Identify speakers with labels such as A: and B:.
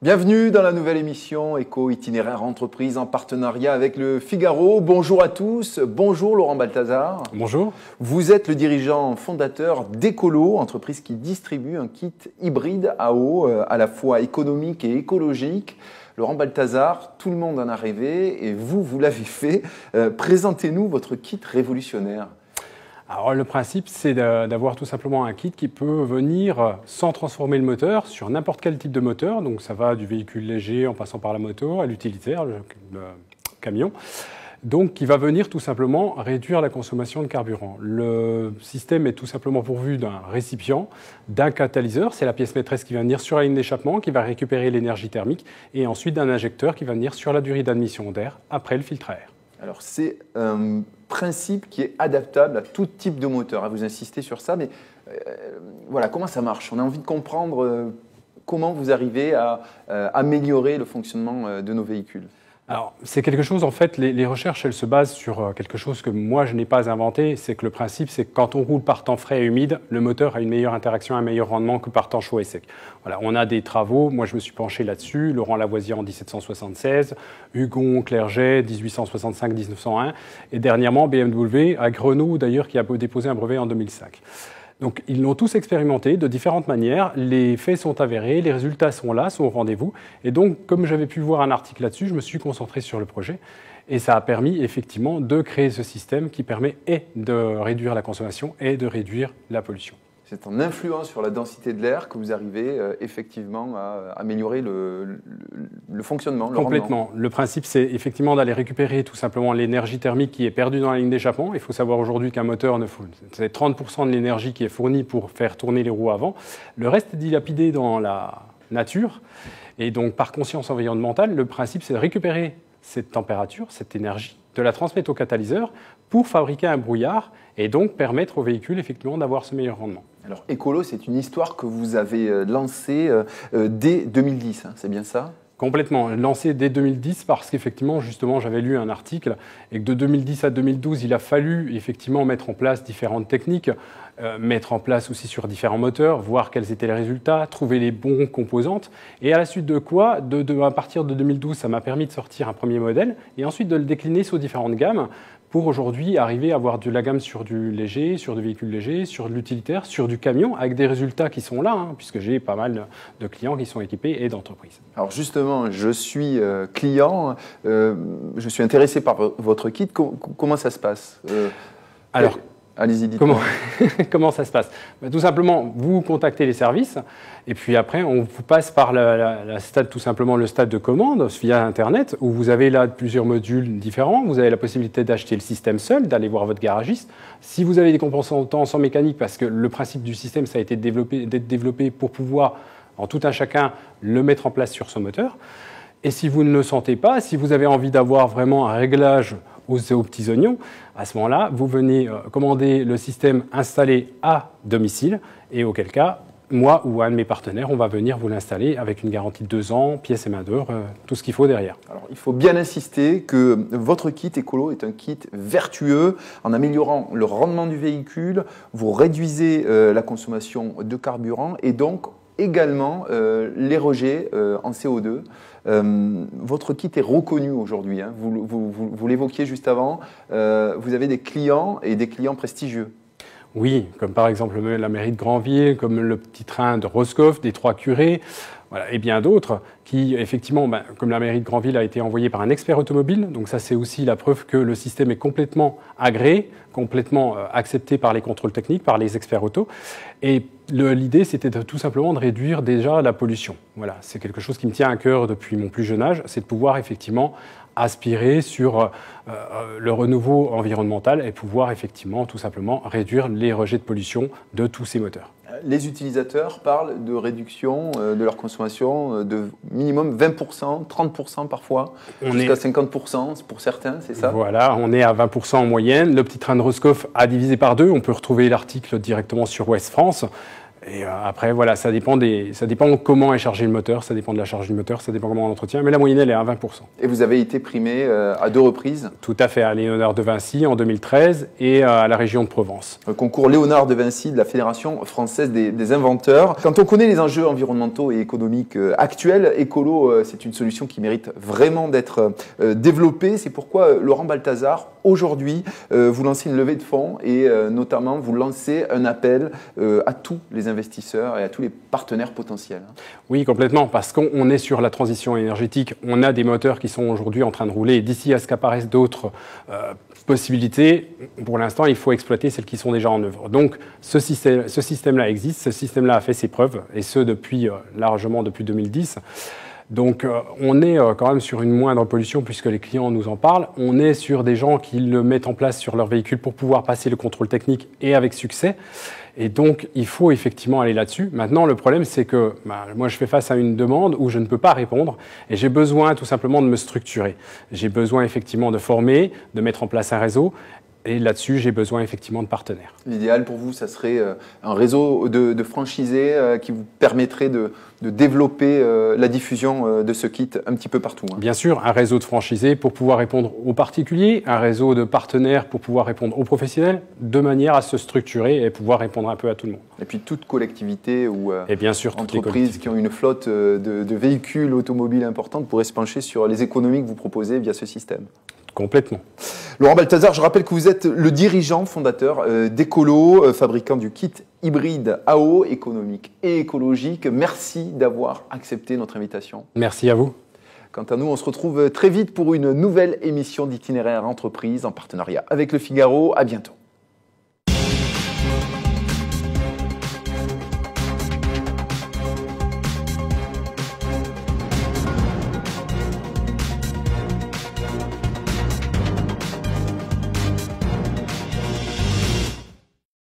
A: Bienvenue dans la nouvelle émission Éco-Itinéraire Entreprise en partenariat avec Le Figaro. Bonjour à tous, bonjour Laurent Balthazar.
B: Bonjour.
A: Vous êtes le dirigeant fondateur d'Ecolo, entreprise qui distribue un kit hybride à eau à la fois économique et écologique. Laurent Balthazar, tout le monde en a rêvé et vous l'avez fait. Présentez-nous votre kit révolutionnaire.
B: Alors le principe, c'est d'avoir tout simplement un kit qui peut venir sans transformer le moteur sur n'importe quel type de moteur. Donc ça va du véhicule léger en passant par la moto à l'utilitaire, le camion. Donc qui va venir tout simplement réduire la consommation de carburant. Le système est tout simplement pourvu d'un récipient, d'un catalyseur, c'est la pièce maîtresse qui va venir sur la ligne d'échappement, qui va récupérer l'énergie thermique, et ensuite d'un injecteur qui va venir sur la durée d'admission d'air après le filtre à air.
A: Alors c'est un principe qui est adaptable à tout type de moteur. Vous insistez sur ça, mais voilà, comment ça marche? On a envie de comprendre comment vous arrivez à améliorer le fonctionnement de nos véhicules.
B: Alors, c'est quelque chose, en fait, les recherches, elles se basent sur quelque chose que moi, je n'ai pas inventé. C'est que le principe, c'est que quand on roule par temps frais et humide, le moteur a une meilleure interaction, un meilleur rendement que par temps chaud et sec. Voilà, on a des travaux, moi je me suis penché là-dessus, Laurent Lavoisier en 1776, Hugon Clerget, 1865-1901, et dernièrement BMW à Grenoble, d'ailleurs, qui a déposé un brevet en 2005. Donc, ils l'ont tous expérimenté de différentes manières. Les faits sont avérés, les résultats sont là, sont au rendez-vous. Et donc, comme j'avais pu voir un article là-dessus, je me suis concentré sur le projet. Et ça a permis effectivement de créer ce système qui permet et de réduire la consommation et de réduire la pollution.
A: C'est en influant sur la densité de l'air que vous arrivez effectivement à améliorer le fonctionnement, le
B: Complètement.
A: rendement.
B: Le principe, c'est effectivement d'aller récupérer tout simplement l'énergie thermique qui est perdue dans la ligne d'échappement. Il faut savoir aujourd'hui qu'un moteur, c'est 30% de l'énergie qui est fournie pour faire tourner les roues avant. Le reste est dilapidé dans la nature. Et donc, par conscience environnementale, le principe, c'est de récupérer cette température, cette énergie, de la transmettre au catalyseur pour fabriquer un brouillard et donc permettre au véhicule effectivement d'avoir ce meilleur rendement.
A: Alors, Ecolo, c'est une histoire que vous avez lancée dès 2010, hein, c'est bien ça?
B: Complètement, lancé dès 2010 parce qu'effectivement, justement, j'avais lu un article et que de 2010 à 2012, il a fallu effectivement mettre en place différentes techniques, mettre en place aussi sur différents moteurs, voir quels étaient les résultats, trouver les bons composantes. Et à la suite de quoi, à partir de 2012, ça m'a permis de sortir un premier modèle et ensuite de le décliner sous différentes gammes pour aujourd'hui arriver à avoir de la gamme sur du léger, sur du véhicule léger, sur de l'utilitaire, sur du camion, avec des résultats qui sont là, hein, puisque j'ai pas mal de clients qui sont équipés et d'entreprises.
A: Alors justement, je suis client, je suis intéressé par votre kit. Comment ça se passe
B: Alors,
A: allez-y, dites-moi.
B: Comment ça se passe? Tout simplement, vous contactez les services et puis après, on vous passe par tout simplement le stade de commande via Internet où vous avez là plusieurs modules différents. Vous avez la possibilité d'acheter le système seul, d'aller voir votre garagiste. Si vous avez des composants sans mécanique, parce que le principe du système, ça a été d'être développé pour pouvoir, en tout un chacun, le mettre en place sur son moteur. Et si vous ne le sentez pas, si vous avez envie d'avoir vraiment un réglage aux petits oignons, à ce moment-là, vous venez commander le système installé à domicile et auquel cas, moi ou un de mes partenaires, on va venir vous l'installer avec une garantie de 2 ans, pièces et main-d'œuvre, tout ce qu'il faut derrière.
A: Alors, il faut bien insister que votre kit Ecolo est un kit vertueux. En améliorant le rendement du véhicule, vous réduisez la consommation de carburant et donc également les rejets en CO2. Votre kit est reconnu aujourd'hui, hein. Vous l'évoquiez juste avant, vous avez des clients et des clients prestigieux.
B: Oui, comme par exemple la mairie de Granville, comme le petit train de Roscoff, des Trois Curés, voilà, et bien d'autres qui, effectivement, comme la mairie de Granville a été envoyée par un expert automobile, donc ça c'est aussi la preuve que le système est complètement agréé, complètement accepté par les contrôles techniques, par les experts auto. Et l'idée, c'était tout simplement de réduire déjà la pollution. Voilà, c'est quelque chose qui me tient à cœur depuis mon plus jeune âge, c'est de pouvoir effectivement aspirer sur le renouveau environnemental et pouvoir effectivement tout simplement réduire les rejets de pollution de tous ces moteurs.
A: Les utilisateurs parlent de réduction de leur consommation de minimum 20%, 30% parfois, jusqu'à 50% pour certains, c'est ça?
B: Voilà, on est à 20% en moyenne. Le petit train de Roscoff a divisé par 2. On peut retrouver l'article directement sur Ouest France. Et après, voilà, ça dépend comment est chargé le moteur, ça dépend de la charge du moteur, ça dépend comment on l'entretient, mais la moyenne, elle est à 20%.
A: Et vous avez été primé à 2 reprises?
B: Tout à fait, à Léonard de Vinci en 2013 et à la région de Provence.
A: Le concours Léonard de Vinci de la Fédération française des inventeurs. Quand on connaît les enjeux environnementaux et économiques actuels, Ecolo, c'est une solution qui mérite vraiment d'être développée. C'est pourquoi Laurent Balthazar, aujourd'hui, vous lancez une levée de fonds et notamment vous lancez un appel à tous les investisseurs et à tous les partenaires potentiels.
B: Oui, complètement, parce qu'on est sur la transition énergétique. On a des moteurs qui sont aujourd'hui en train de rouler. D'ici à ce qu'apparaissent d'autres possibilités, pour l'instant, il faut exploiter celles qui sont déjà en œuvre. Donc, ce système-là existe, ce système-là a fait ses preuves, et ce, largement depuis 2010. Donc, on est quand même sur une moindre pollution puisque les clients nous en parlent. On est sur des gens qui le mettent en place sur leur véhicule pour pouvoir passer le contrôle technique et avec succès. Et donc, il faut effectivement aller là-dessus. Maintenant, le problème, c'est que moi, je fais face à une demande où je ne peux pas répondre et j'ai besoin tout simplement de me structurer. J'ai besoin effectivement de former, de mettre en place un réseau. Et là-dessus, j'ai besoin effectivement de partenaires.
A: L'idéal pour vous, ça serait un réseau de franchisés qui vous permettrait de développer la diffusion de ce kit un petit peu partout.
B: Bien sûr, un réseau de franchisés pour pouvoir répondre aux particuliers, un réseau de partenaires pour pouvoir répondre aux professionnels, de manière à se structurer et pouvoir répondre un peu à tout le monde.
A: Et puis toute collectivité ou
B: et bien sûr,
A: entreprises qui ont une flotte de véhicules automobiles importante pourraient se pencher sur les économies que vous proposez via ce système.
B: Complètement.
A: Laurent Balthazar, je rappelle que vous êtes le dirigeant fondateur d'Ecolo, fabricant du kit hybride AO, économique et écologique. Merci d'avoir accepté notre invitation.
B: Merci à vous.
A: Quant à nous, on se retrouve très vite pour une nouvelle émission d'Itinéraire Entreprise en partenariat avec Le Figaro. À bientôt.